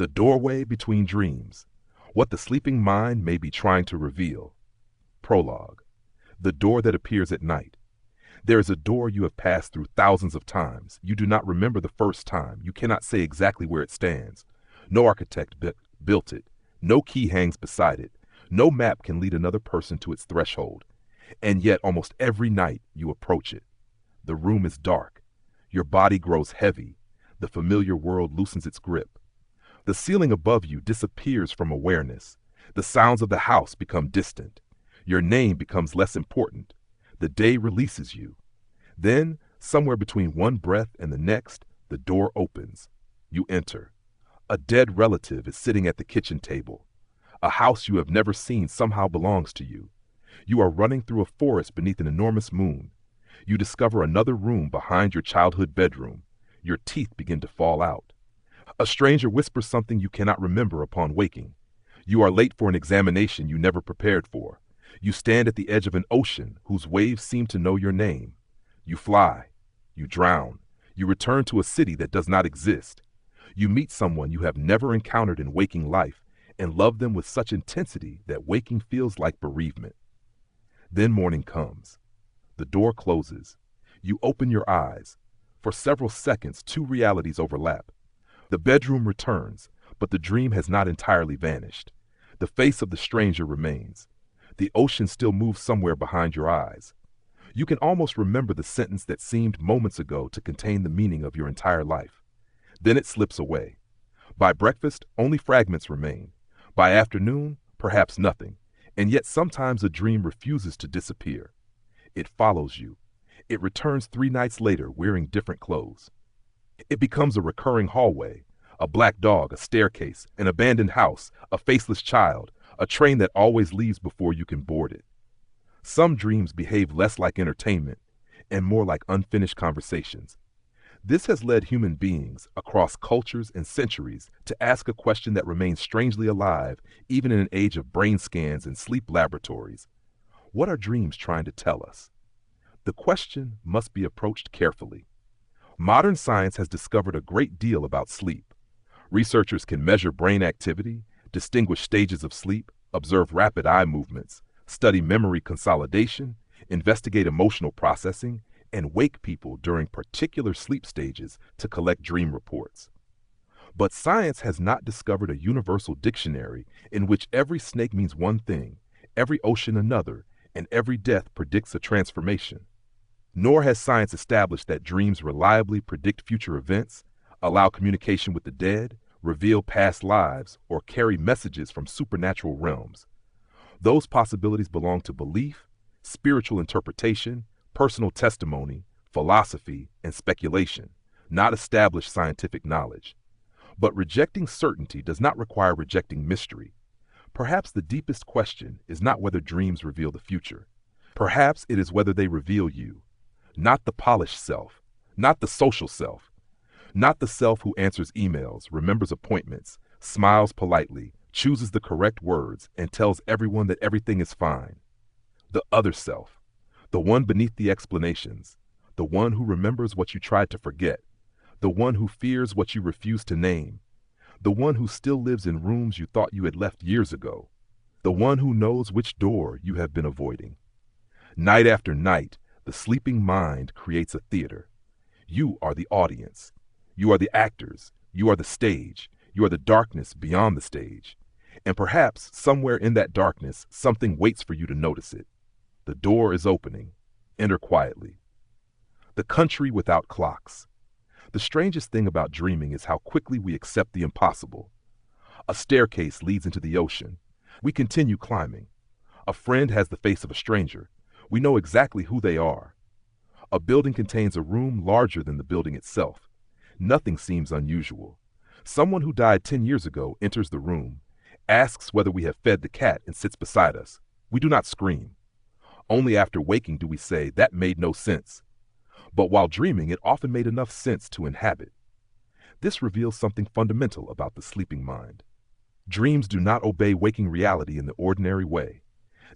The doorway between dreams. What the sleeping mind may be trying to reveal. Prologue. The door that appears at night. There is a door you have passed through thousands of times. You do not remember the first time. You cannot say exactly where it stands. No architect built it. No key hangs beside it. No map can lead another person to its threshold. And yet almost every night you approach it. The room is dark. Your body grows heavy. The familiar world loosens its grip. The ceiling above you disappears from awareness. The sounds of the house become distant. Your name becomes less important. The day releases you. Then, somewhere between one breath and the next, the door opens. You enter. A dead relative is sitting at the kitchen table. A house you have never seen somehow belongs to you. You are running through a forest beneath an enormous moon. You discover another room behind your childhood bedroom. Your teeth begin to fall out. A stranger whispers something you cannot remember upon waking. You are late for an examination you never prepared for. You stand at the edge of an ocean whose waves seem to know your name. You fly. You drown. You return to a city that does not exist. You meet someone you have never encountered in waking life and love them with such intensity that waking feels like bereavement. Then morning comes. The door closes. You open your eyes. For several seconds, two realities overlap. The bedroom returns, but the dream has not entirely vanished. The face of the stranger remains. The ocean still moves somewhere behind your eyes. You can almost remember the sentence that seemed moments ago to contain the meaning of your entire life. Then it slips away. By breakfast, only fragments remain. By afternoon, perhaps nothing. And yet sometimes a dream refuses to disappear. It follows you. It returns 3 nights later wearing different clothes. It becomes a recurring hallway, a black dog, a staircase, an abandoned house, a faceless child, a train that always leaves before you can board it. Some dreams behave less like entertainment and more like unfinished conversations. This has led human beings across cultures and centuries to ask a question that remains strangely alive even in an age of brain scans and sleep laboratories. What are dreams trying to tell us? The question must be approached carefully. Modern science has discovered a great deal about sleep. Researchers can measure brain activity, distinguish stages of sleep, observe rapid eye movements, study memory consolidation, investigate emotional processing, and wake people during particular sleep stages to collect dream reports. But science has not discovered a universal dictionary in which every snake means one thing, every ocean another, and every death predicts a transformation. Nor has science established that dreams reliably predict future events, allow communication with the dead, reveal past lives, or carry messages from supernatural realms. Those possibilities belong to belief, spiritual interpretation, personal testimony, philosophy, and speculation, not established scientific knowledge. But rejecting certainty does not require rejecting mystery. Perhaps the deepest question is not whether dreams reveal the future. Perhaps it is whether they reveal you. Not the polished self, not the social self, not the self who answers emails, remembers appointments, smiles politely, chooses the correct words, and tells everyone that everything is fine. The other self, the one beneath the explanations, the one who remembers what you tried to forget, the one who fears what you refuse to name, the one who still lives in rooms you thought you had left years ago, the one who knows which door you have been avoiding. Night after night, the sleeping mind creates a theater. You are the audience. You are the actors. You are the stage. You are the darkness beyond the stage. And perhaps somewhere in that darkness, something waits for you to notice it. The door is opening. Enter quietly. The country without clocks. The strangest thing about dreaming is how quickly we accept the impossible. A staircase leads into the ocean. We continue climbing. A friend has the face of a stranger. We know exactly who they are. A building contains a room larger than the building itself. Nothing seems unusual. Someone who died 10 years ago enters the room, asks whether we have fed the cat, and sits beside us. We do not scream. Only after waking do we say, "That made no sense." But while dreaming, it often made enough sense to inhabit. This reveals something fundamental about the sleeping mind. Dreams do not obey waking reality in the ordinary way.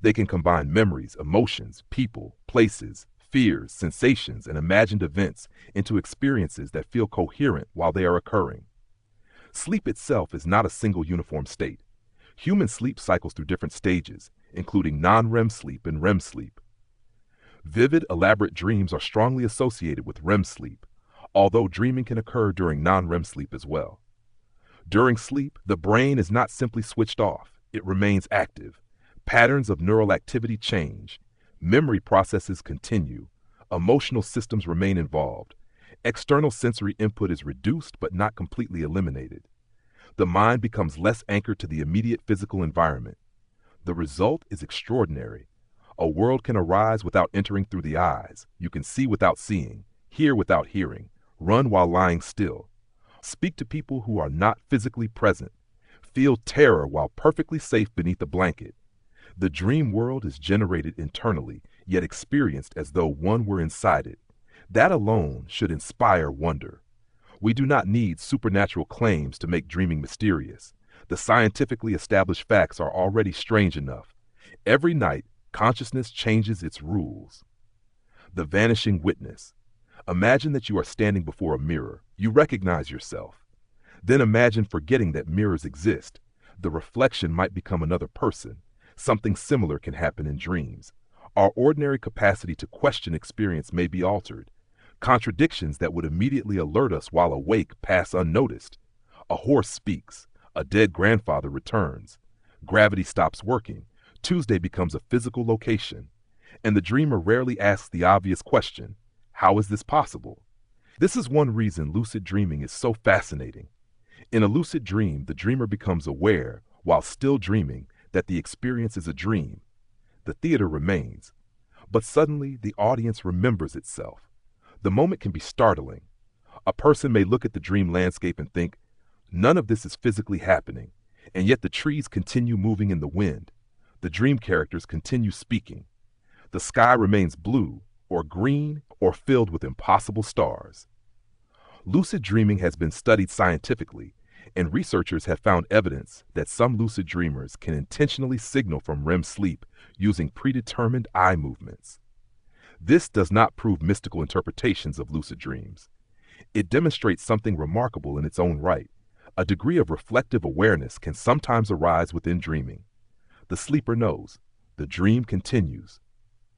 They can combine memories, emotions, people, places, fears, sensations, and imagined events into experiences that feel coherent while they are occurring. Sleep itself is not a single uniform state. Human sleep cycles through different stages, including non-REM sleep and REM sleep. Vivid, elaborate dreams are strongly associated with REM sleep, although dreaming can occur during non-REM sleep as well. During sleep, the brain is not simply switched off, it remains active. Patterns of neural activity change, memory processes continue, emotional systems remain involved. External sensory input is reduced but not completely eliminated. The mind becomes less anchored to the immediate physical environment. The result is extraordinary. A world can arise without entering through the eyes. You can see without seeing, hear without hearing, run while lying still. Speak to people who are not physically present. Feel terror while perfectly safe beneath a blanket. The dream world is generated internally, yet experienced as though one were inside it. That alone should inspire wonder. We do not need supernatural claims to make dreaming mysterious. The scientifically established facts are already strange enough. Every night, consciousness changes its rules. The vanishing witness. Imagine that you are standing before a mirror. You recognize yourself. Then imagine forgetting that mirrors exist. The reflection might become another person. Something similar can happen in dreams. Our ordinary capacity to question experience may be altered. Contradictions that would immediately alert us while awake pass unnoticed. A horse speaks. A dead grandfather returns. Gravity stops working. Tuesday becomes a physical location. And the dreamer rarely asks the obvious question, how is this possible? This is one reason lucid dreaming is so fascinating. In a lucid dream, the dreamer becomes aware, while still dreaming, that the experience is a dream. The theater remains. But suddenly, the audience remembers itself. The moment can be startling. A person may look at the dream landscape and think, none of this is physically happening, and yet the trees continue moving in the wind. The dream characters continue speaking. The sky remains blue, or green, or filled with impossible stars. Lucid dreaming has been studied scientifically, and researchers have found evidence that some lucid dreamers can intentionally signal from REM sleep using predetermined eye movements. This does not prove mystical interpretations of lucid dreams. It demonstrates something remarkable in its own right. A degree of reflective awareness can sometimes arise within dreaming. The sleeper knows. The dream continues.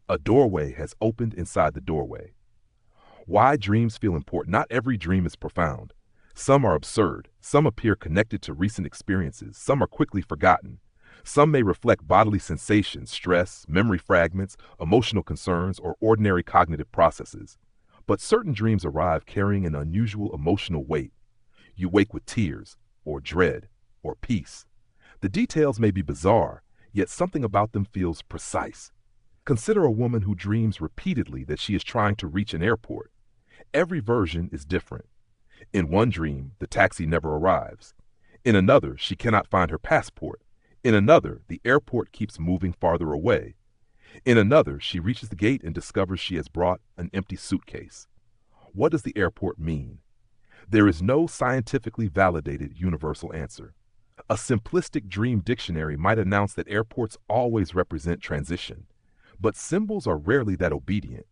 A doorway has opened inside the doorway. Why dreams feel important? Not every dream is profound. Some are absurd. Some appear connected to recent experiences. Some are quickly forgotten. Some may reflect bodily sensations, stress, memory fragments, emotional concerns, or ordinary cognitive processes. But certain dreams arrive carrying an unusual emotional weight. You wake with tears, or dread, or peace. The details may be bizarre, yet something about them feels precise. Consider a woman who dreams repeatedly that she is trying to reach an airport. Every version is different. In one dream, the taxi never arrives. In another, she cannot find her passport. In another, the airport keeps moving farther away. In another, she reaches the gate and discovers she has brought an empty suitcase. What does the airport mean? There is no scientifically validated universal answer. A simplistic dream dictionary might announce that airports always represent transition, but symbols are rarely that obedient.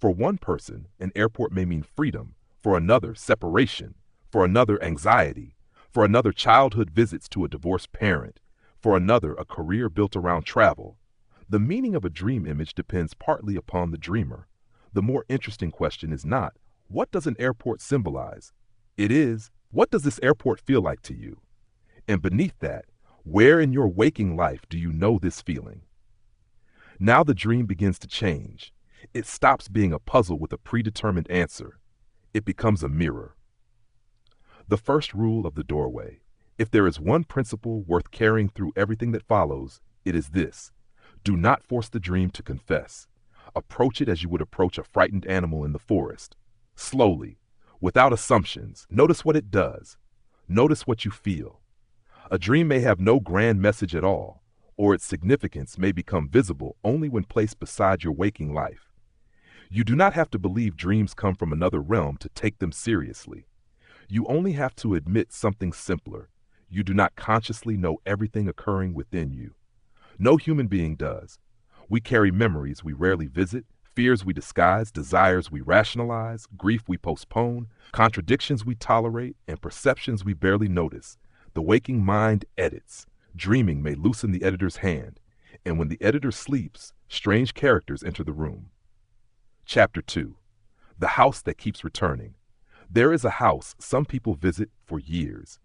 For one person, an airport may mean freedom, for another, separation, for another, anxiety, for another, childhood visits to a divorced parent, for another, a career built around travel. The meaning of a dream image depends partly upon the dreamer. The more interesting question is not, what does an airport symbolize? It is, what does this airport feel like to you? And beneath that, where in your waking life do you know this feeling? Now the dream begins to change. It stops being a puzzle with a predetermined answer. It becomes a mirror. The first rule of the doorway. If there is one principle worth carrying through everything that follows, it is this. Do not force the dream to confess. Approach it as you would approach a frightened animal in the forest. Slowly, without assumptions, notice what it does. Notice what you feel. A dream may have no grand message at all, or its significance may become visible only when placed beside your waking life. You do not have to believe dreams come from another realm to take them seriously. You only have to admit something simpler. You do not consciously know everything occurring within you. No human being does. We carry memories we rarely visit, Fears we disguise, desires we rationalize, grief we postpone, contradictions we tolerate, and perceptions we barely notice. The waking mind edits. Dreaming may loosen the editor's hand, and when the editor sleeps, strange characters enter the room. Chapter 2. The House That Keeps Returning. There is a house some people visit for years.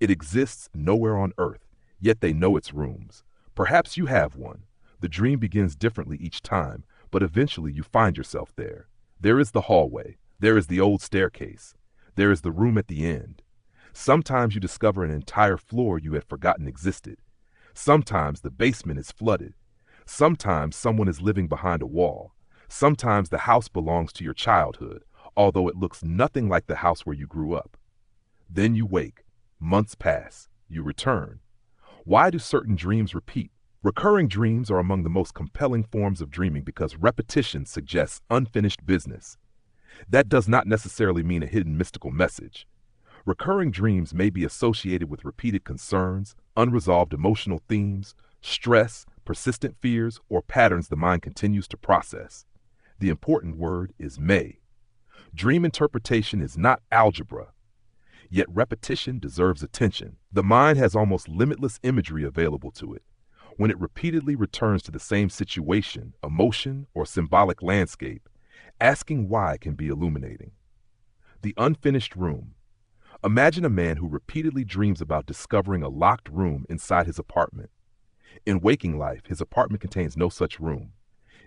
It exists nowhere on earth, yet they know its rooms. Perhaps you have one. The dream begins differently each time, but eventually you find yourself there. There is the hallway. There is the old staircase. There is the room at the end. Sometimes you discover an entire floor you had forgotten existed. Sometimes the basement is flooded. Sometimes someone is living behind a wall. Sometimes the house belongs to your childhood, although it looks nothing like the house where you grew up. Then you wake. Months pass. You return. Why do certain dreams repeat? Recurring dreams are among the most compelling forms of dreaming because repetition suggests unfinished business. That does not necessarily mean a hidden mystical message. Recurring dreams may be associated with repeated concerns, unresolved emotional themes, stress, persistent fears, or patterns the mind continues to process. The important word is may. Dream interpretation is not algebra, yet repetition deserves attention. The mind has almost limitless imagery available to it. When it repeatedly returns to the same situation, emotion, or symbolic landscape, asking why can be illuminating. The unfinished room. Imagine a man who repeatedly dreams about discovering a locked room inside his apartment. In waking life, his apartment contains no such room.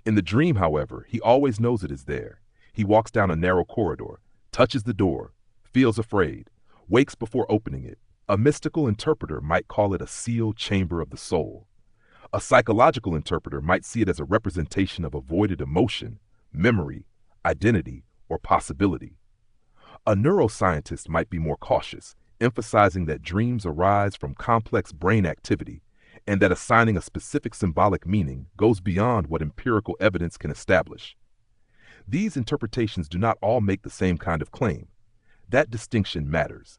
In the dream, however, he always knows it is there. He walks down a narrow corridor, touches the door, feels afraid, wakes before opening it. A mystical interpreter might call it a sealed chamber of the soul. A psychological interpreter might see it as a representation of avoided emotion, memory, identity, or possibility. A neuroscientist might be more cautious, emphasizing that dreams arise from complex brain activity and that assigning a specific symbolic meaning goes beyond what empirical evidence can establish. These interpretations do not all make the same kind of claim. That distinction matters.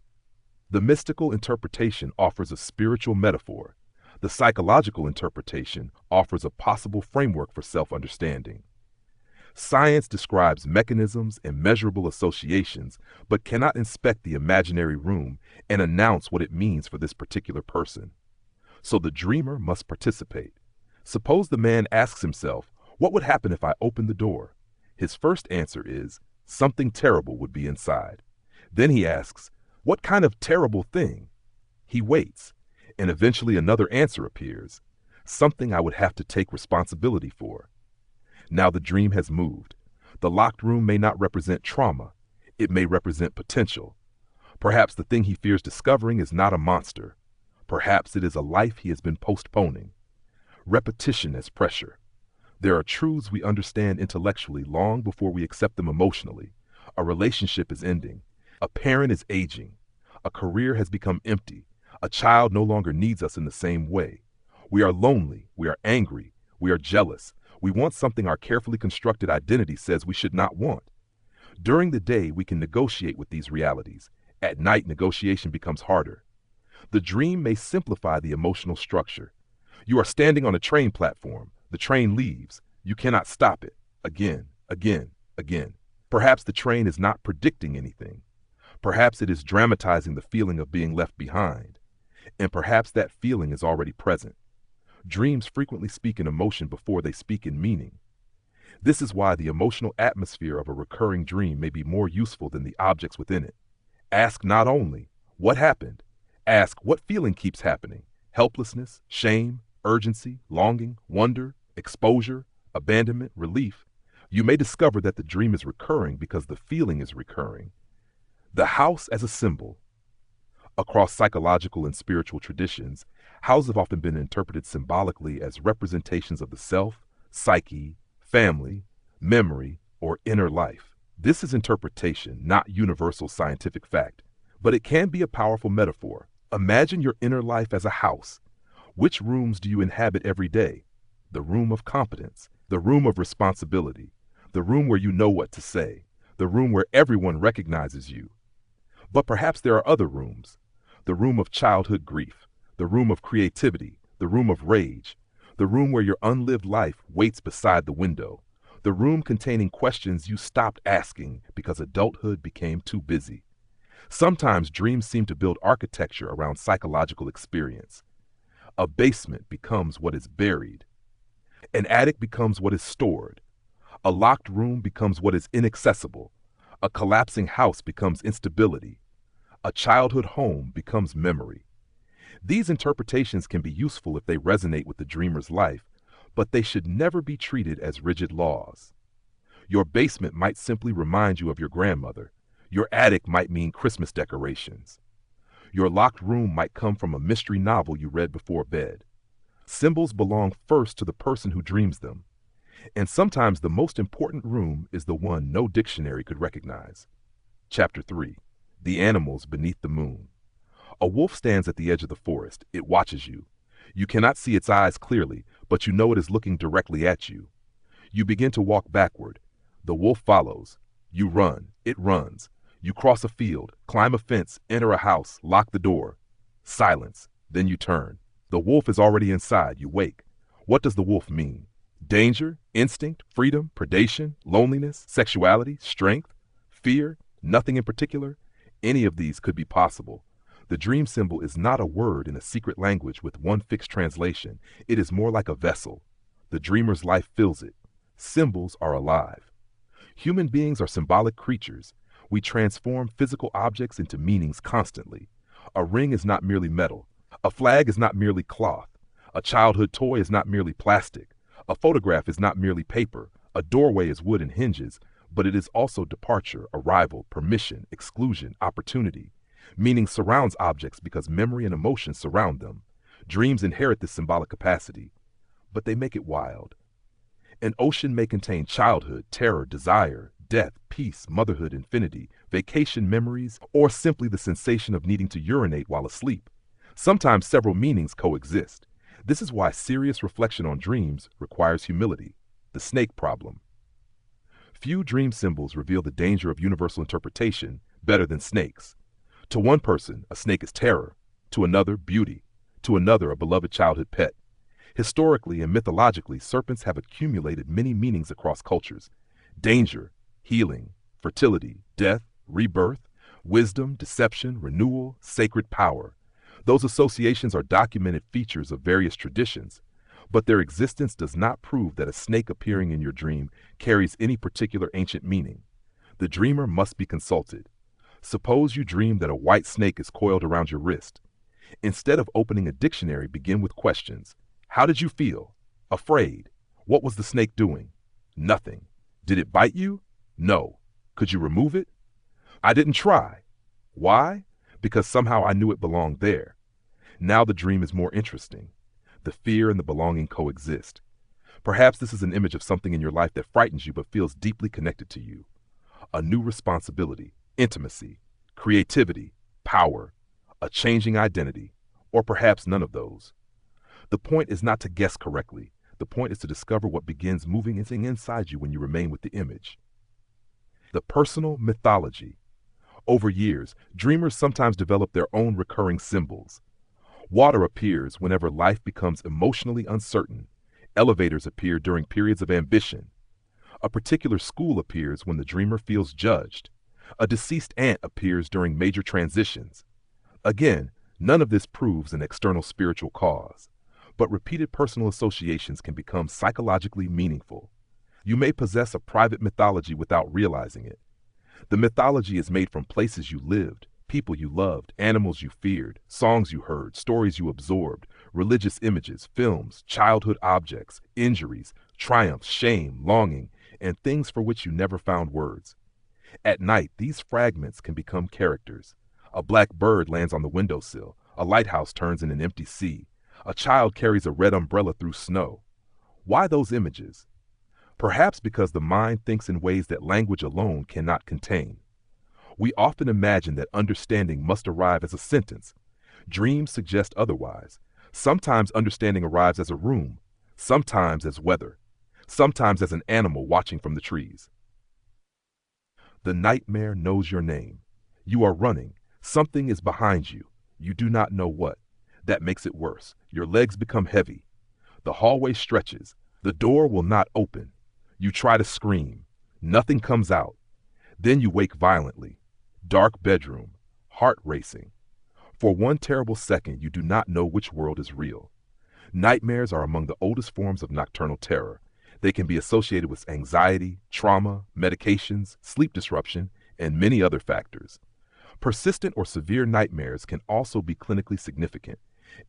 The mystical interpretation offers a spiritual metaphor. The psychological interpretation offers a possible framework for self-understanding. Science describes mechanisms and measurable associations, but cannot inspect the imaginary room and announce what it means for this particular person. So the dreamer must participate. Suppose the man asks himself, what would happen if I opened the door? His first answer is, something terrible would be inside. Then he asks, what kind of terrible thing? He waits, and eventually another answer appears, something I would have to take responsibility for. Now the dream has moved. The locked room may not represent trauma. It may represent potential. Perhaps the thing he fears discovering is not a monster. Perhaps it is a life he has been postponing. Repetition as pressure. There are truths we understand intellectually long before we accept them emotionally. A relationship is ending. A parent is aging. A career has become empty. A child no longer needs us in the same way. We are lonely. We are angry. We are jealous. We want something our carefully constructed identity says we should not want. During the day, we can negotiate with these realities. At night, negotiation becomes harder. The dream may simplify the emotional structure. You are standing on a train platform. The train leaves. You cannot stop it. Again, again, again. Perhaps the train is not predicting anything. Perhaps it is dramatizing the feeling of being left behind. And perhaps that feeling is already present. Dreams frequently speak in emotion before they speak in meaning. This is why the emotional atmosphere of a recurring dream may be more useful than the objects within it. Ask not only, what happened? Ask, what feeling keeps happening? Helplessness, shame, urgency, longing, wonder, exposure, abandonment, relief. You may discover that the dream is recurring because the feeling is recurring. The house as a symbol. Across psychological and spiritual traditions, houses have often been interpreted symbolically as representations of the self, psyche, family, memory, or inner life. This is interpretation, not universal scientific fact, but it can be a powerful metaphor. Imagine your inner life as a house. Which rooms do you inhabit every day? The room of competence, the room of responsibility, the room where you know what to say, the room where everyone recognizes you. But perhaps there are other rooms. The room of childhood grief, the room of creativity, the room of rage, the room where your unlived life waits beside the window, The room containing questions you stopped asking because adulthood became too busy. Sometimes dreams seem to build architecture around psychological experience. A basement becomes what is buried. An attic becomes what is stored. A locked room becomes what is inaccessible. A collapsing house becomes instability. A childhood home becomes memory. These interpretations can be useful if they resonate with the dreamer's life, but they should never be treated as rigid laws. Your basement might simply remind you of your grandmother. Your attic might mean Christmas decorations. Your locked room might come from a mystery novel you read before bed. Symbols belong first to the person who dreams them, and sometimes the most important room is the one no dictionary could recognize. Chapter 3. The Animals Beneath the Moon. A wolf stands at the edge of the forest. It watches you. You cannot see its eyes clearly, but you know it is looking directly at you. You begin to walk backward. The wolf follows. You run. It runs. You cross a field, climb a fence, enter a house, lock the door. Silence. Then you turn. The wolf is already inside. You wake. What does the wolf mean? Danger, instinct, freedom, predation, loneliness, sexuality, strength, fear, nothing in particular? Any of these could be possible. The dream symbol is not a word in a secret language with one fixed translation. It is more like a vessel. The dreamer's life fills it. Symbols are alive. Human beings are symbolic creatures. We transform physical objects into meanings constantly. A ring is not merely metal. A flag is not merely cloth. A childhood toy is not merely plastic. A photograph is not merely paper. A doorway is wood and hinges, but it is also departure, arrival, permission, exclusion, opportunity. Meaning surrounds objects because memory and emotion surround them. Dreams inherit this symbolic capacity, but they make it wild. An ocean may contain childhood, terror, desire, death, peace, motherhood, infinity, vacation memories, or simply the sensation of needing to urinate while asleep. Sometimes several meanings coexist. This is why serious reflection on dreams requires humility. The snake problem. Few dream symbols reveal the danger of universal interpretation better than snakes. To one person, a snake is terror. To another, beauty. To another, a beloved childhood pet. Historically and mythologically, serpents have accumulated many meanings across cultures. Danger, healing, fertility, death, rebirth, wisdom, deception, renewal, sacred power. Those associations are documented features of various traditions, but their existence does not prove that a snake appearing in your dream carries any particular ancient meaning. The dreamer must be consulted. Suppose you dream that a white snake is coiled around your wrist. Instead of opening a dictionary, begin with questions. How did you feel? Afraid. What was the snake doing? Nothing. Did it bite you? No. Could you remove it? I didn't try. Why? Because somehow I knew it belonged there. Now the dream is more interesting. The fear and the belonging coexist. Perhaps this is an image of something in your life that frightens you but feels deeply connected to you. A new responsibility, intimacy, creativity, power, a changing identity, or perhaps none of those. The point is not to guess correctly. The point is to discover what begins moving inside you when you remain with the image. The personal mythology. Over years, dreamers sometimes develop their own recurring symbols. Water appears whenever life becomes emotionally uncertain. Elevators appear during periods of ambition. A particular school appears when the dreamer feels judged. A deceased aunt appears during major transitions. Again, none of this proves an external spiritual cause, but repeated personal associations can become psychologically meaningful. You may possess a private mythology without realizing it. The mythology is made from places you lived, people you loved, animals you feared, songs you heard, stories you absorbed, religious images, films, childhood objects, injuries, triumphs, shame, longing, and things for which you never found words. At night, these fragments can become characters. A black bird lands on the windowsill. A lighthouse turns in an empty sea. A child carries a red umbrella through snow. Why those images? Perhaps because the mind thinks in ways that language alone cannot contain. We often imagine that understanding must arrive as a sentence. Dreams suggest otherwise. Sometimes understanding arrives as a room, sometimes as weather, sometimes as an animal watching from the trees. The nightmare knows your name. You are running. Something is behind you. You do not know what. That makes it worse. Your legs become heavy. The hallway stretches. The door will not open. You try to scream. Nothing comes out. Then you wake violently. Dark bedroom. Heart racing. For one terrible second, you do not know which world is real. Nightmares are among the oldest forms of nocturnal terror. They can be associated with anxiety, trauma, medications, sleep disruption, and many other factors. Persistent or severe nightmares can also be clinically significant,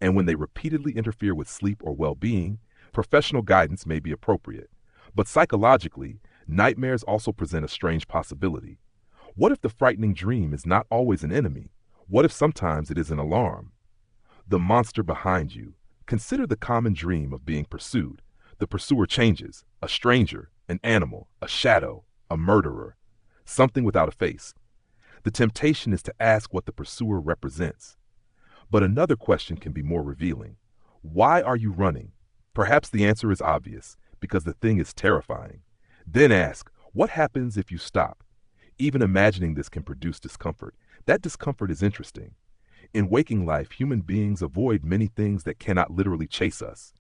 and when they repeatedly interfere with sleep or well-being, professional guidance may be appropriate. But psychologically, nightmares also present a strange possibility. What if the frightening dream is not always an enemy? What if sometimes it is an alarm? The monster behind you. Consider the common dream of being pursued. The pursuer changes, a stranger, an animal, a shadow, a murderer, something without a face. The temptation is to ask what the pursuer represents. But another question can be more revealing. Why are you running? Perhaps the answer is obvious, because the thing is terrifying. Then ask, what happens if you stop? Even imagining this can produce discomfort. That discomfort is interesting. In waking life, human beings avoid many things that cannot literally chase us.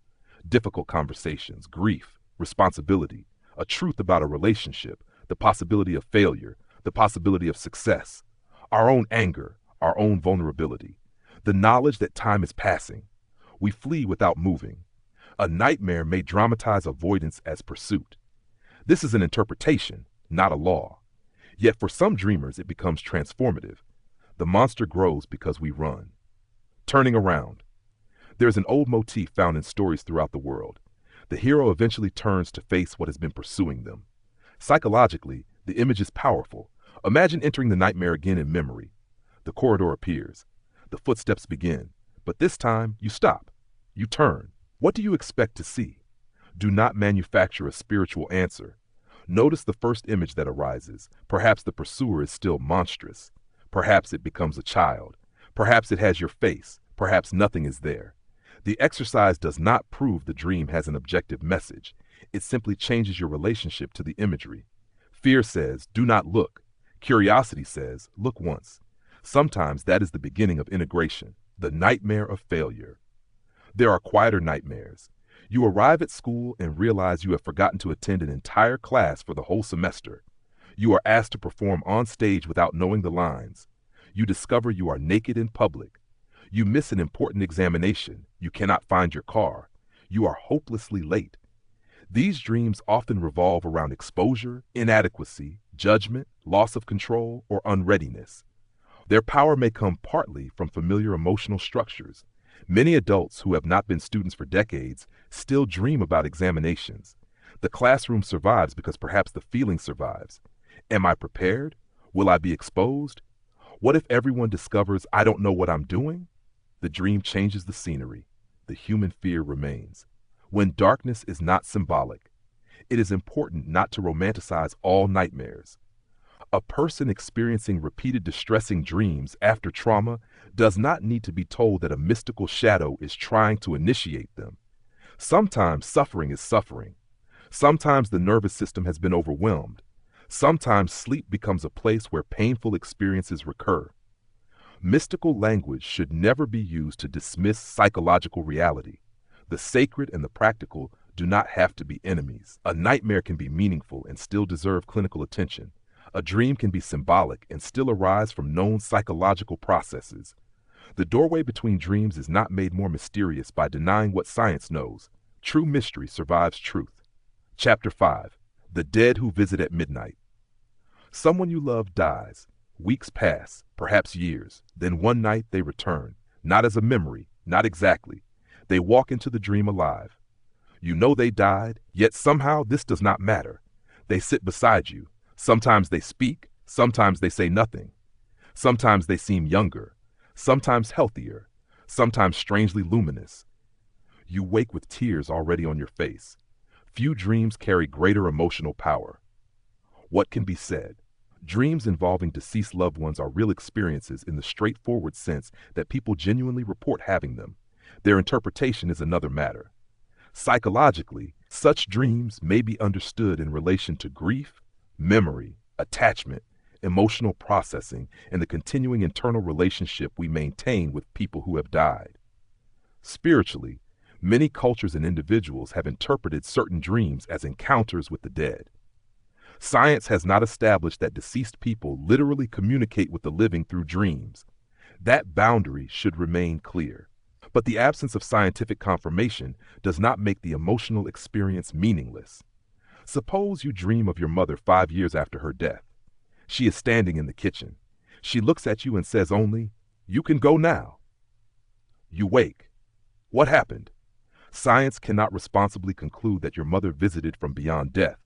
Difficult conversations, grief, responsibility, a truth about a relationship, the possibility of failure, the possibility of success, our own anger, our own vulnerability, the knowledge that time is passing. We flee without moving. A nightmare may dramatize avoidance as pursuit. This is an interpretation, not a law. Yet for some dreamers, it becomes transformative. The monster grows because we run. Turning around. There's an old motif found in stories throughout the world. The hero eventually turns to face what has been pursuing them. Psychologically, the image is powerful. Imagine entering the nightmare again in memory. The corridor appears. The footsteps begin. But this time, you stop. You turn. What do you expect to see? Do not manufacture a spiritual answer. Notice the first image that arises. Perhaps the pursuer is still monstrous. Perhaps it becomes a child. Perhaps it has your face. Perhaps nothing is there. The exercise does not prove the dream has an objective message. It simply changes your relationship to the imagery. Fear says, do not look. Curiosity says, look once. Sometimes that is the beginning of integration, the nightmare of failure. There are quieter nightmares. You arrive at school and realize you have forgotten to attend an entire class for the whole semester. You are asked to perform on stage without knowing the lines. You discover you are naked in public. You miss an important examination. You cannot find your car. You are hopelessly late. These dreams often revolve around exposure, inadequacy, judgment, loss of control, or unreadiness. Their power may come partly from familiar emotional structures. Many adults who have not been students for decades still dream about examinations. The classroom survives because perhaps the feeling survives. Am I prepared? Will I be exposed? What if everyone discovers I don't know what I'm doing? The dream changes the scenery. The human fear remains. When darkness is not symbolic, it is important not to romanticize all nightmares. A person experiencing repeated distressing dreams after trauma does not need to be told that a mystical shadow is trying to initiate them. Sometimes suffering is suffering. Sometimes the nervous system has been overwhelmed. Sometimes sleep becomes a place where painful experiences recur. Mystical language should never be used to dismiss psychological reality. The sacred and the practical do not have to be enemies. A nightmare can be meaningful and still deserve clinical attention. A dream can be symbolic and still arise from known psychological processes. The doorway between dreams is not made more mysterious by denying what science knows. True mystery survives truth. Chapter 5. The Dead Who Visit at Midnight. Someone you love dies. Weeks pass, perhaps years. Then one night they return, not as a memory, not exactly. They walk into the dream alive. You know they died, yet somehow this does not matter. They sit beside you. Sometimes they speak, sometimes they say nothing. Sometimes they seem younger, sometimes healthier, sometimes strangely luminous. You wake with tears already on your face. Few dreams carry greater emotional power. What can be said? Dreams involving deceased loved ones are real experiences in the straightforward sense that people genuinely report having them. Their interpretation is another matter. Psychologically, such dreams may be understood in relation to grief, memory, attachment, emotional processing, and the continuing internal relationship we maintain with people who have died. Spiritually, Many cultures and individuals have interpreted certain dreams as encounters with the dead. Science has not established that deceased people literally communicate with the living through dreams. That boundary should remain clear. But the absence of scientific confirmation does not make the emotional experience meaningless. Suppose you dream of your mother 5 years after her death. She is standing in the kitchen. She looks at you and says only, "You can go now." You wake. What happened? Science cannot responsibly conclude that your mother visited from beyond death,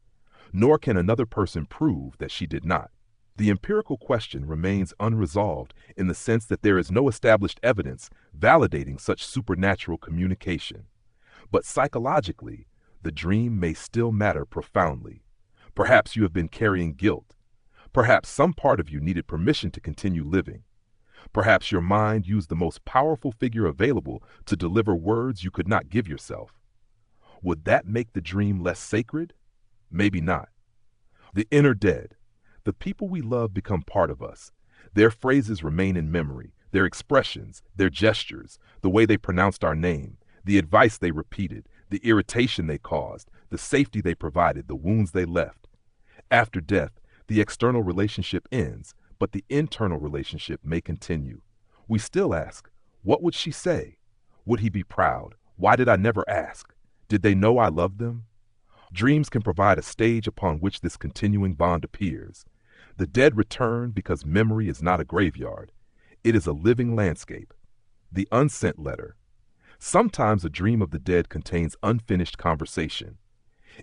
nor can another person prove that she did not. The empirical question remains unresolved in the sense that there is no established evidence validating such supernatural communication. But psychologically, the dream may still matter profoundly. Perhaps you have been carrying guilt. Perhaps some part of you needed permission to continue living. Perhaps your mind used the most powerful figure available to deliver words you could not give yourself. Would that make the dream less sacred? Maybe not. The inner dead. The people we love become part of us. Their phrases remain in memory, their expressions, their gestures, the way they pronounced our name, the advice they repeated, the irritation they caused, the safety they provided, the wounds they left. After death, the external relationship ends, but the internal relationship may continue. We still ask, what would she say? Would he be proud? Why did I never ask? Did they know I loved them? Dreams can provide a stage upon which this continuing bond appears. The dead return because memory is not a graveyard. It is a living landscape. The unsent letter. Sometimes a dream of the dead contains unfinished conversation.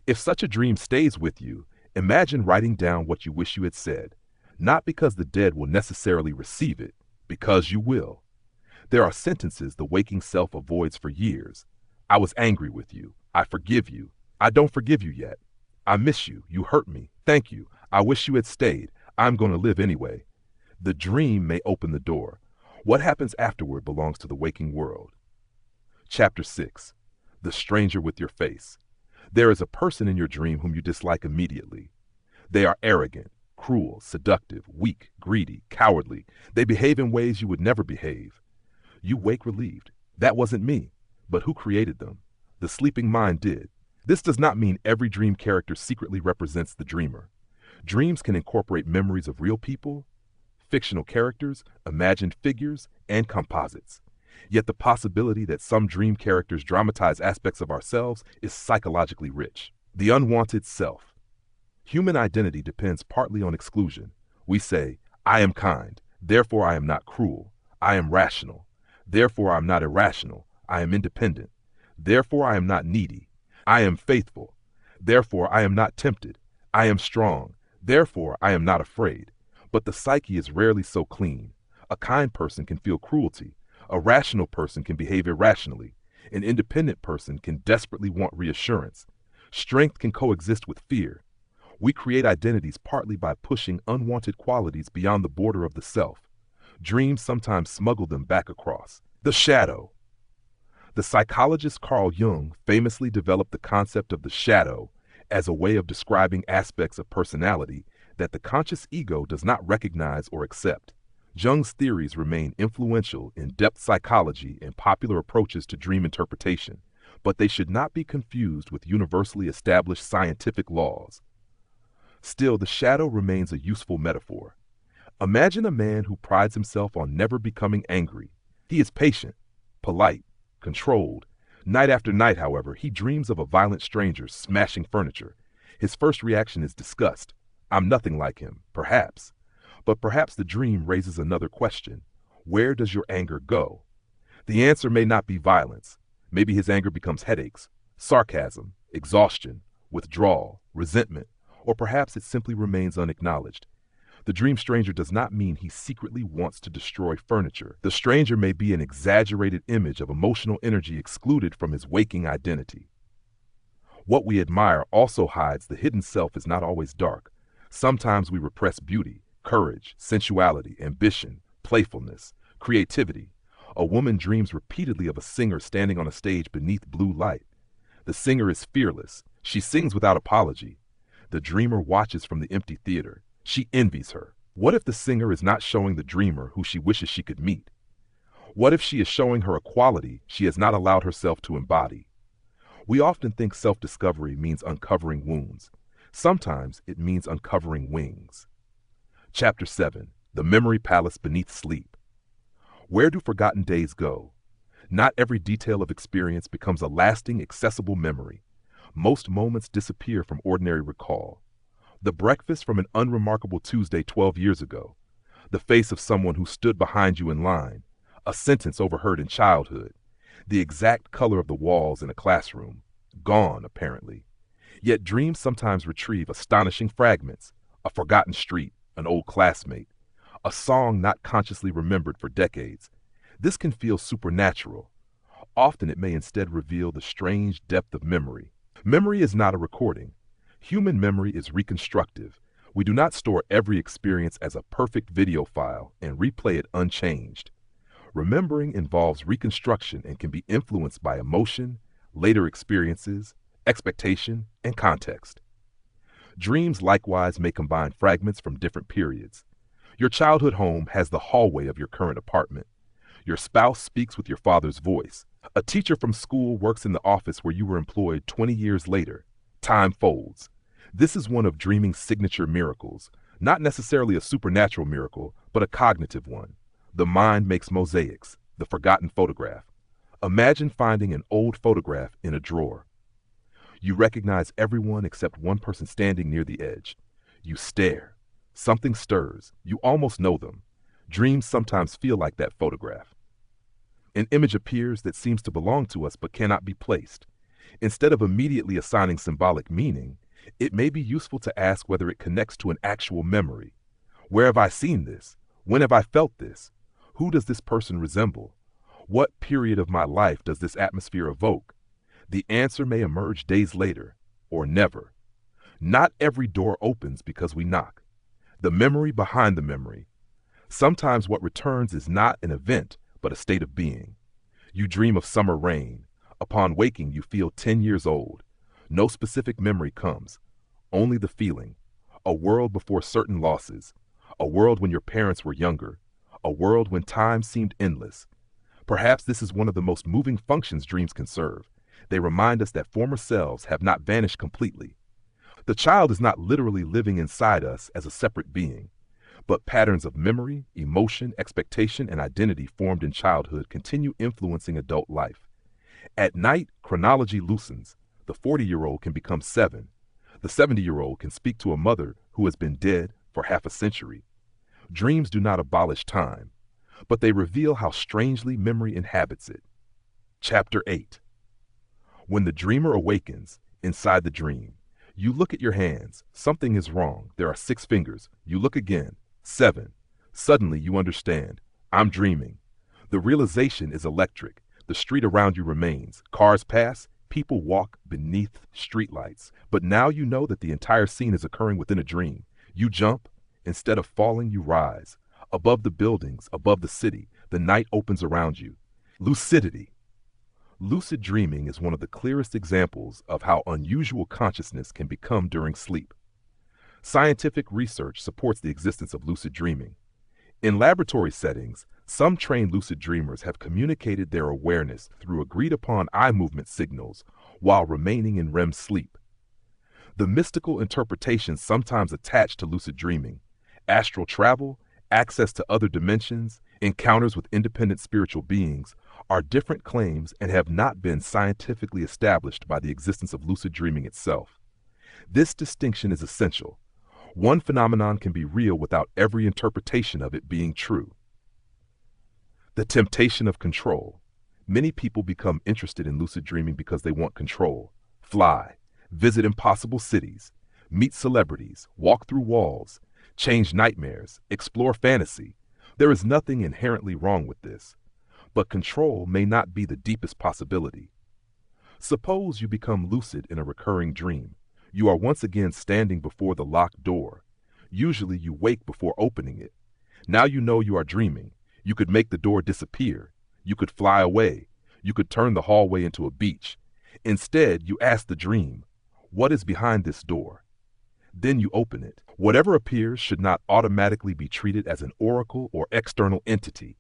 If such a dream stays with you, imagine writing down what you wish you had said, not because the dead will necessarily receive it, because you will. There are sentences the waking self avoids for years. I was angry with you. I forgive you. I don't forgive you yet. I miss you. You hurt me. Thank you. I wish you had stayed. I'm going to live anyway. The dream may open the door. What happens afterward belongs to the waking world. Chapter 6. The stranger with your face. There is a person in your dream whom you dislike immediately. They are arrogant, cruel, seductive, weak, greedy, cowardly. They behave in ways you would never behave. You wake relieved. That wasn't me. But who created them? The sleeping mind did. This does not mean every dream character secretly represents the dreamer. Dreams can incorporate memories of real people, fictional characters, imagined figures, and composites. Yet the possibility that some dream characters dramatize aspects of ourselves is psychologically rich. The unwanted self. Human identity depends partly on exclusion. We say, I am kind, therefore I am not cruel. I am rational, therefore I am not irrational. I am independent, therefore I am not needy. I am faithful, therefore I am not tempted. I am strong, therefore I am not afraid. But the psyche is rarely so clean. A kind person can feel cruelty. A rational person can behave irrationally. An independent person can desperately want reassurance. Strength can coexist with fear. We create identities partly by pushing unwanted qualities beyond the border of the self. Dreams sometimes smuggle them back across. The shadow. The psychologist Carl Jung famously developed the concept of the shadow as a way of describing aspects of personality that the conscious ego does not recognize or accept. Jung's theories remain influential in depth psychology and popular approaches to dream interpretation, but they should not be confused with universally established scientific laws. Still, the shadow remains a useful metaphor. Imagine a man who prides himself on never becoming angry. He is patient, polite, controlled. Night after night, however, he dreams of a violent stranger smashing furniture. His first reaction is disgust. I'm nothing like him, perhaps. But perhaps the dream raises another question. Where does your anger go? The answer may not be violence. Maybe his anger becomes headaches, sarcasm, exhaustion, withdrawal, resentment, or perhaps it simply remains unacknowledged. The dream stranger does not mean he secretly wants to destroy furniture. The stranger may be an exaggerated image of emotional energy excluded from his waking identity. What we admire also hides the hidden self is not always dark. Sometimes we repress beauty, courage, sensuality, ambition, playfulness, creativity. A woman dreams repeatedly of a singer standing on a stage beneath blue light. The singer is fearless. She sings without apology. The dreamer watches from the empty theater. She envies her. What if the singer is not showing the dreamer who she wishes she could meet? What if she is showing her a quality she has not allowed herself to embody? We often think self-discovery means uncovering wounds. Sometimes it means uncovering wings. Chapter 7. The Memory Palace Beneath Sleep. Where do forgotten days go? Not every detail of experience becomes a lasting, accessible memory. Most moments disappear from ordinary recall. The breakfast from an unremarkable Tuesday 12 years ago. The face of someone who stood behind you in line. A sentence overheard in childhood. The exact color of the walls in a classroom. Gone, apparently. Yet dreams sometimes retrieve astonishing fragments. A forgotten street, an old classmate, a song not consciously remembered for decades. This can feel supernatural. Often it may instead reveal the strange depth of memory. Memory is not a recording. Human memory is reconstructive. We do not store every experience as a perfect video file and replay it unchanged. Remembering involves reconstruction and can be influenced by emotion, later experiences, expectation, and context. Dreams likewise may combine fragments from different periods. Your childhood home has the hallway of your current apartment. Your spouse speaks with your father's voice. A teacher from school works in the office where you were employed 20 years later. Time folds. This is one of dreaming's signature miracles, not necessarily a supernatural miracle, but a cognitive one. The mind makes mosaics, the forgotten photograph. Imagine finding an old photograph in a drawer. You recognize everyone except one person standing near the edge. You stare. Something stirs. You almost know them. Dreams sometimes feel like that photograph. An image appears that seems to belong to us but cannot be placed. Instead of immediately assigning symbolic meaning, it may be useful to ask whether it connects to an actual memory. Where have I seen this? When have I felt this? Who does this person resemble? What period of my life does this atmosphere evoke? The answer may emerge days later, or never. Not every door opens because we knock. The memory behind the memory. Sometimes what returns is not an event, but a state of being. You dream of summer rain. Upon waking, you feel 10 years old. No specific memory comes, only the feeling. A world before certain losses. A world when your parents were younger. A world when time seemed endless. Perhaps this is one of the most moving functions dreams can serve. They remind us that former selves have not vanished completely. The child is not literally living inside us as a separate being, but patterns of memory, emotion, expectation, and identity formed in childhood continue influencing adult life. At night, chronology loosens. The 40-year-old can become 7. The 70-year-old can speak to a mother who has been dead for half a century. Dreams do not abolish time, but they reveal how strangely memory inhabits it. Chapter 8. When the dreamer awakens, inside the dream, you look at your hands. Something is wrong. There are 6 fingers. You look again. 7. Suddenly you understand. I'm dreaming. The realization is electric. The street around you remains. Cars pass. People walk beneath streetlights. But now you know that the entire scene is occurring within a dream. You jump. Instead of falling, you rise. Above the buildings, above the city, the night opens around you. Lucidity. Lucid dreaming is one of the clearest examples of how unusual consciousness can become during sleep. Scientific research supports the existence of lucid dreaming. In laboratory settings, some trained lucid dreamers have communicated their awareness through agreed-upon eye movement signals while remaining in REM sleep. The mystical interpretations sometimes attached to lucid dreaming, astral travel, access to other dimensions, encounters with independent spiritual beings, are different claims and have not been scientifically established by the existence of lucid dreaming itself. This distinction is essential. One phenomenon can be real without every interpretation of it being true. The temptation of control. Many people become interested in lucid dreaming because they want control. Fly, visit impossible cities, meet celebrities, walk through walls, change nightmares, explore fantasy. There is nothing inherently wrong with this. But control may not be the deepest possibility. Suppose you become lucid in a recurring dream. You are once again standing before the locked door. Usually you wake before opening it. Now you know you are dreaming. You could make the door disappear. You could fly away. You could turn the hallway into a beach. Instead, you ask the dream, what is behind this door? Then you open it. Whatever appears should not automatically be treated as an oracle or external entity.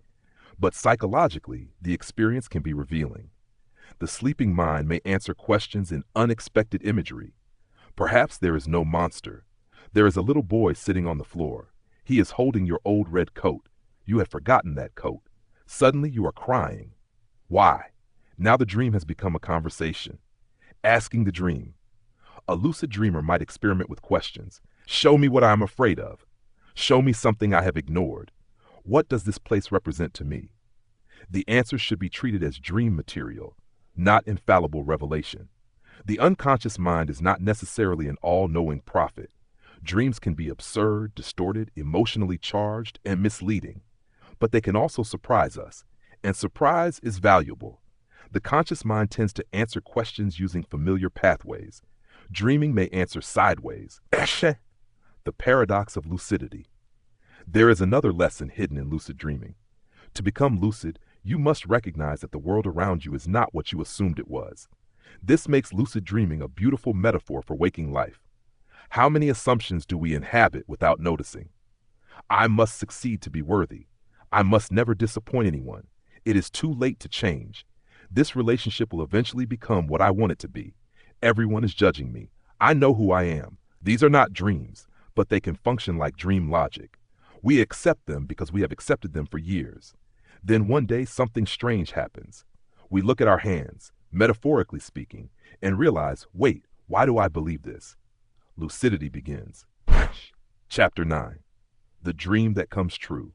But psychologically, the experience can be revealing. The sleeping mind may answer questions in unexpected imagery. Perhaps there is no monster. There is a little boy sitting on the floor. He is holding your old red coat. You had forgotten that coat. Suddenly you are crying. Why? Now the dream has become a conversation. Asking the dream. A lucid dreamer might experiment with questions. Show me what I am afraid of. Show me something I have ignored. What does this place represent to me? The answers should be treated as dream material, not infallible revelation. The unconscious mind is not necessarily an all-knowing prophet. Dreams can be absurd, distorted, emotionally charged, and misleading. But they can also surprise us, and surprise is valuable. The conscious mind tends to answer questions using familiar pathways. Dreaming may answer sideways. The paradox of lucidity. There is another lesson hidden in lucid dreaming. To become lucid, you must recognize that the world around you is not what you assumed it was. This makes lucid dreaming a beautiful metaphor for waking life. How many assumptions do we inhabit without noticing? I must succeed to be worthy. I must never disappoint anyone. It is too late to change. This relationship will eventually become what I want it to be. Everyone is judging me. I know who I am. These are not dreams, but they can function like dream logic. We accept them because we have accepted them for years. Then one day something strange happens. We look at our hands, metaphorically speaking, and realize, wait, why do I believe this? Lucidity begins. Chapter 9. The dream that comes true.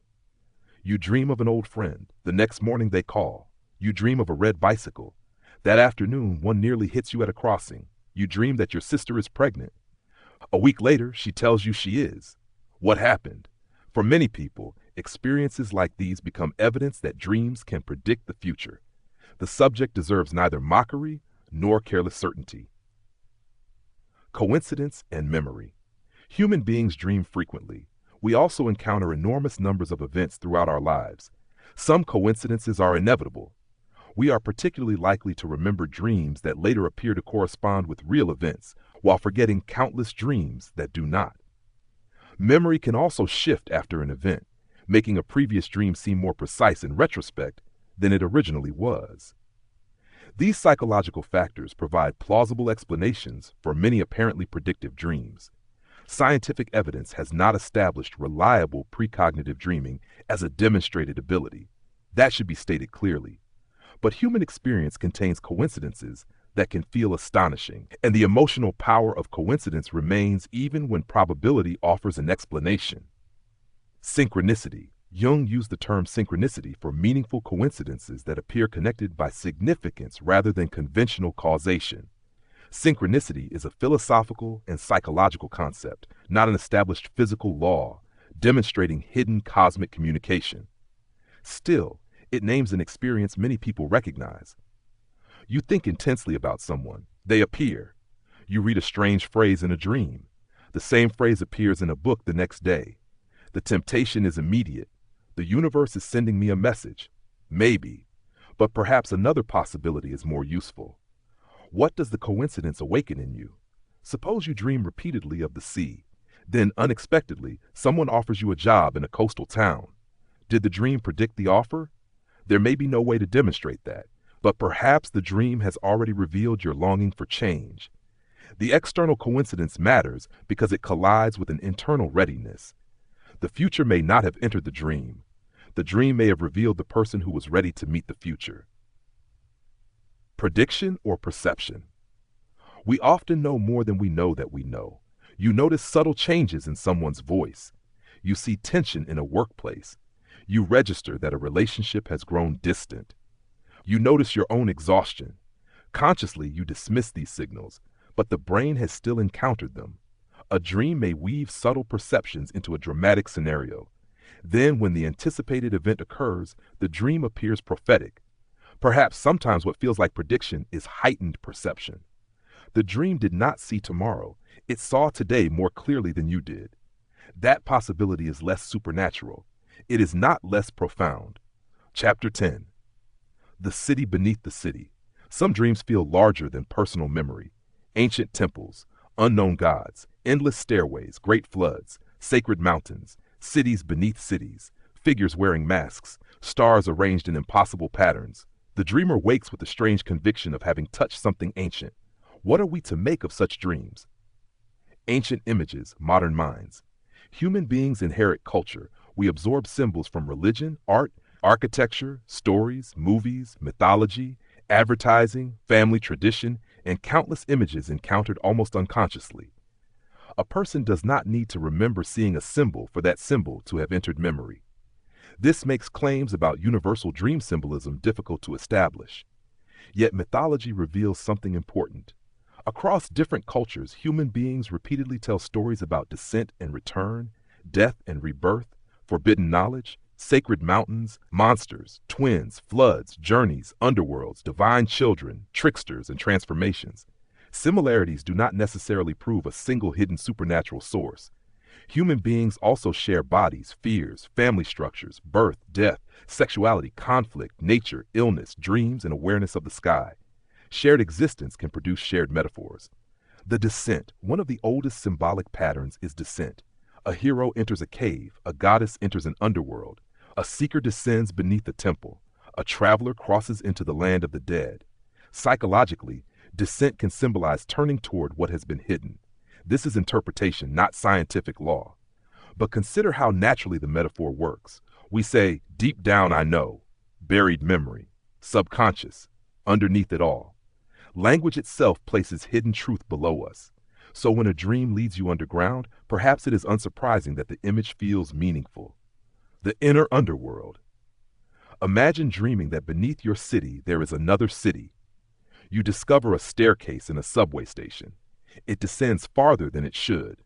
You dream of an old friend. The next morning they call. You dream of a red bicycle. That afternoon, one nearly hits you at a crossing. You dream that your sister is pregnant. A week later, she tells you she is. What happened? For many people, experiences like these become evidence that dreams can predict the future. The subject deserves neither mockery nor careless certainty. Coincidence and memory. Human beings dream frequently. We also encounter enormous numbers of events throughout our lives. Some coincidences are inevitable. We are particularly likely to remember dreams that later appear to correspond with real events, while forgetting countless dreams that do not. Memory can also shift after an event, making a previous dream seem more precise in retrospect than it originally was. These psychological factors provide plausible explanations for many apparently predictive dreams. Scientific evidence has not established reliable precognitive dreaming as a demonstrated ability. That should be stated clearly. But human experience contains coincidences that can feel astonishing, and the emotional power of coincidence remains even when probability offers an explanation. Synchronicity. Jung used the term synchronicity for meaningful coincidences that appear connected by significance rather than conventional causation. Synchronicity is a philosophical and psychological concept, not an established physical law, demonstrating hidden cosmic communication. Still, it names an experience many people recognize. You think intensely about someone. They appear. You read a strange phrase in a dream. The same phrase appears in a book the next day. The temptation is immediate. The universe is sending me a message. Maybe. But perhaps another possibility is more useful. What does the coincidence awaken in you? Suppose you dream repeatedly of the sea. Then, unexpectedly, someone offers you a job in a coastal town. Did the dream predict the offer? There may be no way to demonstrate that, but perhaps the dream has already revealed your longing for change. The external coincidence matters because it collides with an internal readiness. The future may not have entered the dream. The dream may have revealed the person who was ready to meet the future. Prediction or perception. We often know more than we know that we know. You notice subtle changes in someone's voice. You see tension in a workplace. You register that a relationship has grown distant. You notice your own exhaustion. Consciously, you dismiss these signals, but the brain has still encountered them. A dream may weave subtle perceptions into a dramatic scenario. Then, when the anticipated event occurs, the dream appears prophetic. Perhaps sometimes what feels like prediction is heightened perception. The dream did not see tomorrow. It saw today more clearly than you did. That possibility is less supernatural. It is not less profound. Chapter 10. The city beneath the city. Some dreams feel larger than personal memory. Ancient temples, unknown gods, endless stairways, great floods, sacred mountains, cities beneath cities, figures wearing masks, stars arranged in impossible patterns. The dreamer wakes with the strange conviction of having touched something ancient. What are we to make of such dreams? Ancient images, modern minds. Human beings inherit culture. We absorb symbols from religion, art, architecture, stories, movies, mythology, advertising, family tradition, and countless images encountered almost unconsciously. A person does not need to remember seeing a symbol for that symbol to have entered memory. This makes claims about universal dream symbolism difficult to establish. Yet mythology reveals something important. Across different cultures, human beings repeatedly tell stories about descent and return, death and rebirth, forbidden knowledge, sacred mountains, monsters, twins, floods, journeys, underworlds, divine children, tricksters, and transformations. Similarities do not necessarily prove a single hidden supernatural source. Human beings also share bodies, fears, family structures, birth, death, sexuality, conflict, nature, illness, dreams, and awareness of the sky. Shared existence can produce shared metaphors. The descent, one of the oldest symbolic patterns, is descent. A hero enters a cave, a goddess enters an underworld, a seeker descends beneath a temple, a traveler crosses into the land of the dead. Psychologically, descent can symbolize turning toward what has been hidden. This is interpretation, not scientific law. But consider how naturally the metaphor works. We say, deep down I know, buried memory, subconscious, underneath it all. Language itself places hidden truth below us. So when a dream leads you underground, perhaps it is unsurprising that the image feels meaningful. The inner underworld. Imagine dreaming that beneath your city there is another city. You discover a staircase in a subway station. It descends farther than it should.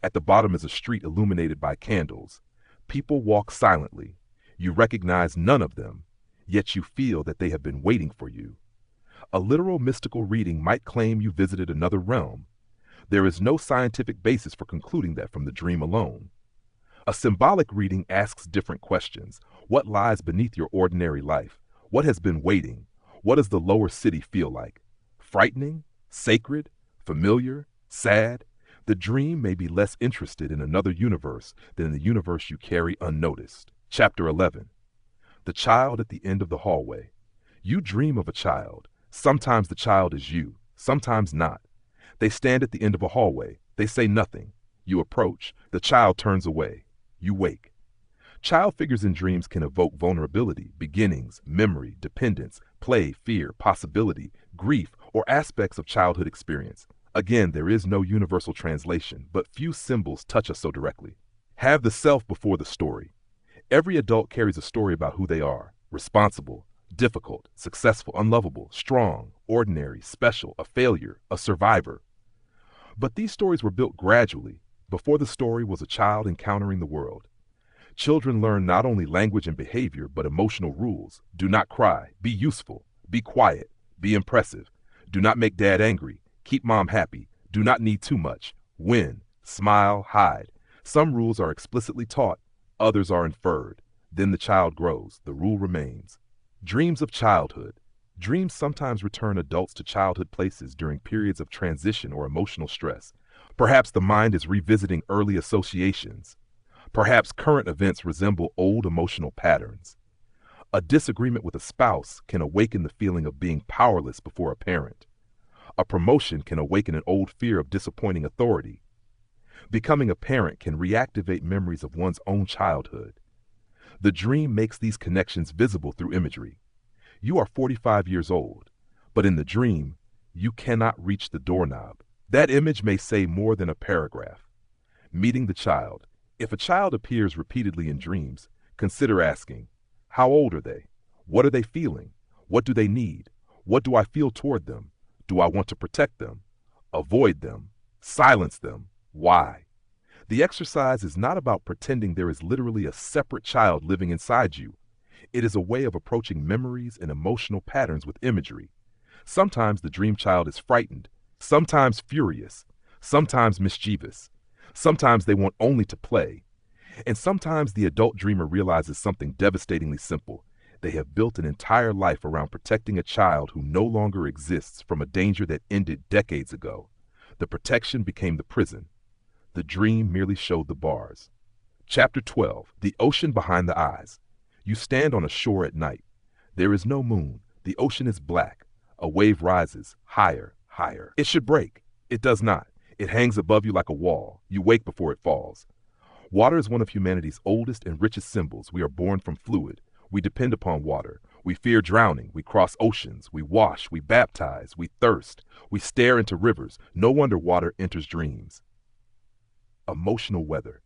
At the bottom is a street illuminated by candles. People walk silently. You recognize none of them, yet you feel that they have been waiting for you. A literal mystical reading might claim you visited another realm. There is no scientific basis for concluding that from the dream alone. A symbolic reading asks different questions. What lies beneath your ordinary life? What has been waiting? What does the lower city feel like? Frightening? Sacred? Familiar? Sad? The dream may be less interested in another universe than in the universe you carry unnoticed. Chapter 11. The child at the end of the hallway. You dream of a child. Sometimes the child is you, sometimes not. They stand at the end of a hallway. They say nothing. You approach. The child turns away. You wake. Child figures in dreams can evoke vulnerability, beginnings, memory, dependence, play, fear, possibility, grief, or aspects of childhood experience. Again, there is no universal translation, but few symbols touch us so directly. Have the self before the story. Every adult carries a story about who they are: responsible, difficult, successful, unlovable, strong, ordinary, special, a failure, a survivor. But these stories were built gradually. Before the story was a child encountering the world. Children learn not only language and behavior, but emotional rules. Do not cry. Be useful. Be quiet. Be impressive. Do not make dad angry. Keep mom happy. Do not need too much. Win. Smile. Hide. Some rules are explicitly taught. Others are inferred. Then the child grows. The rule remains. Dreams of childhood. Dreams sometimes return adults to childhood places during periods of transition or emotional stress. Perhaps the mind is revisiting early associations. Perhaps current events resemble old emotional patterns. A disagreement with a spouse can awaken the feeling of being powerless before a parent. A promotion can awaken an old fear of disappointing authority. Becoming a parent can reactivate memories of one's own childhood. The dream makes these connections visible through imagery. You are 45 years old, but in the dream, you cannot reach the doorknob. That image may say more than a paragraph. Meeting the child. If a child appears repeatedly in dreams, consider asking, how old are they? What are they feeling? What do they need? What do I feel toward them? Do I want to protect them? Avoid them? Silence them? Why? The exercise is not about pretending there is literally a separate child living inside you. It is a way of approaching memories and emotional patterns with imagery. Sometimes the dream child is frightened, sometimes furious, sometimes mischievous. Sometimes they want only to play. And sometimes the adult dreamer realizes something devastatingly simple. They have built an entire life around protecting a child who no longer exists from a danger that ended decades ago. The protection became the prison. The dream merely showed the bars. Chapter 12. The ocean behind the eyes. You stand on a shore at night. There is no moon. The ocean is black. A wave rises, higher, higher. It should break. It does not. It hangs above you like a wall. You wake before it falls. Water is one of humanity's oldest and richest symbols. We are born from fluid. We depend upon water. We fear drowning. We cross oceans. We wash. We baptize. We thirst. We stare into rivers. No wonder water enters dreams. Emotional weather.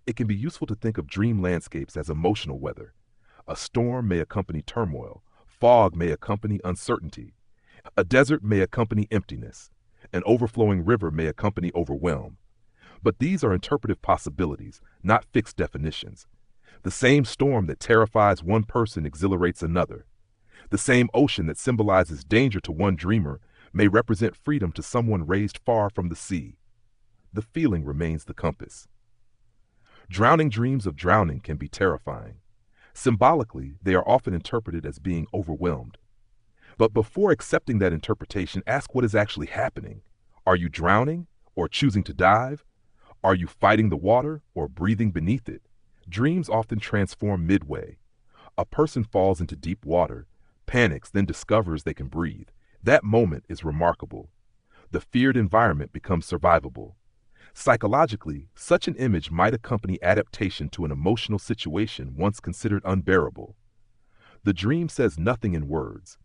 It can be useful to think of dream landscapes as emotional weather. A storm may accompany turmoil. Fog may accompany uncertainty. A desert may accompany emptiness. An overflowing river may accompany overwhelm. But these are interpretive possibilities, not fixed definitions. The same storm that terrifies one person exhilarates another. The same ocean that symbolizes danger to one dreamer may represent freedom to someone raised far from the sea. The feeling remains the compass. Drowning dreams of drowning can be terrifying. Symbolically, they are often interpreted as being overwhelmed. But before accepting that interpretation, ask what is actually happening. Are you drowning or choosing to dive? Are you fighting the water or breathing beneath it? Dreams often transform midway. A person falls into deep water, panics, then discovers they can breathe. That moment is remarkable. The feared environment becomes survivable. Psychologically, such an image might accompany adaptation to an emotional situation once considered unbearable. The dream says nothing in words.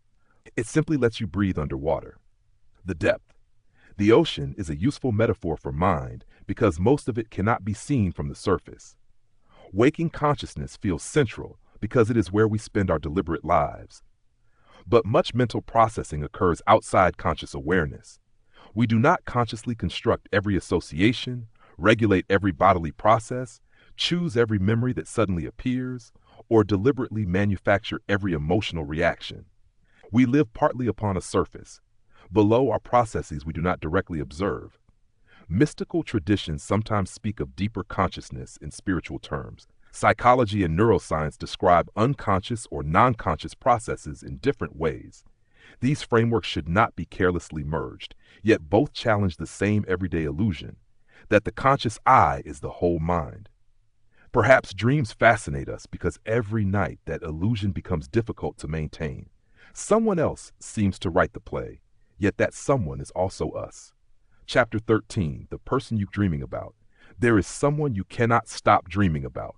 It simply lets you breathe underwater. The depth. The ocean is a useful metaphor for mind because most of it cannot be seen from the surface. Waking consciousness feels central because it is where we spend our deliberate lives. But much mental processing occurs outside conscious awareness. We do not consciously construct every association, regulate every bodily process, choose every memory that suddenly appears, or deliberately manufacture every emotional reaction. We live partly upon a surface. Below are processes we do not directly observe. Mystical traditions sometimes speak of deeper consciousness in spiritual terms. Psychology and neuroscience describe unconscious or non-conscious processes in different ways. These frameworks should not be carelessly merged, yet both challenge the same everyday illusion, that the conscious I is the whole mind. Perhaps dreams fascinate us because every night that illusion becomes difficult to maintain. Someone else seems to write the play, yet that someone is also us. Chapter 13, the person you're dreaming about. There is someone you cannot stop dreaming about.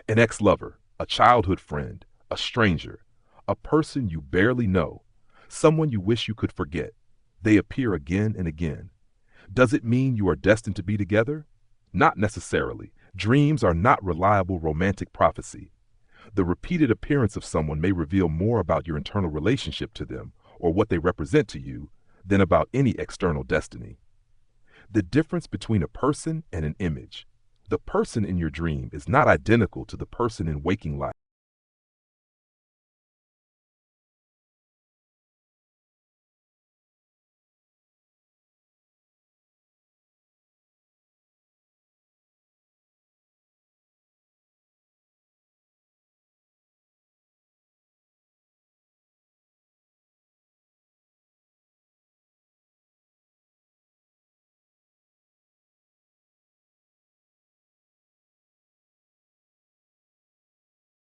An ex-lover, a childhood friend, a stranger, a person you barely know, someone you wish you could forget. They appear again and again. Does it mean you are destined to be together? Not necessarily. Dreams are not reliable romantic prophecy. The repeated appearance of someone may reveal more about your internal relationship to them or what they represent to you than about any external destiny. The difference between a person and an image. The person in your dream is not identical to the person in waking life.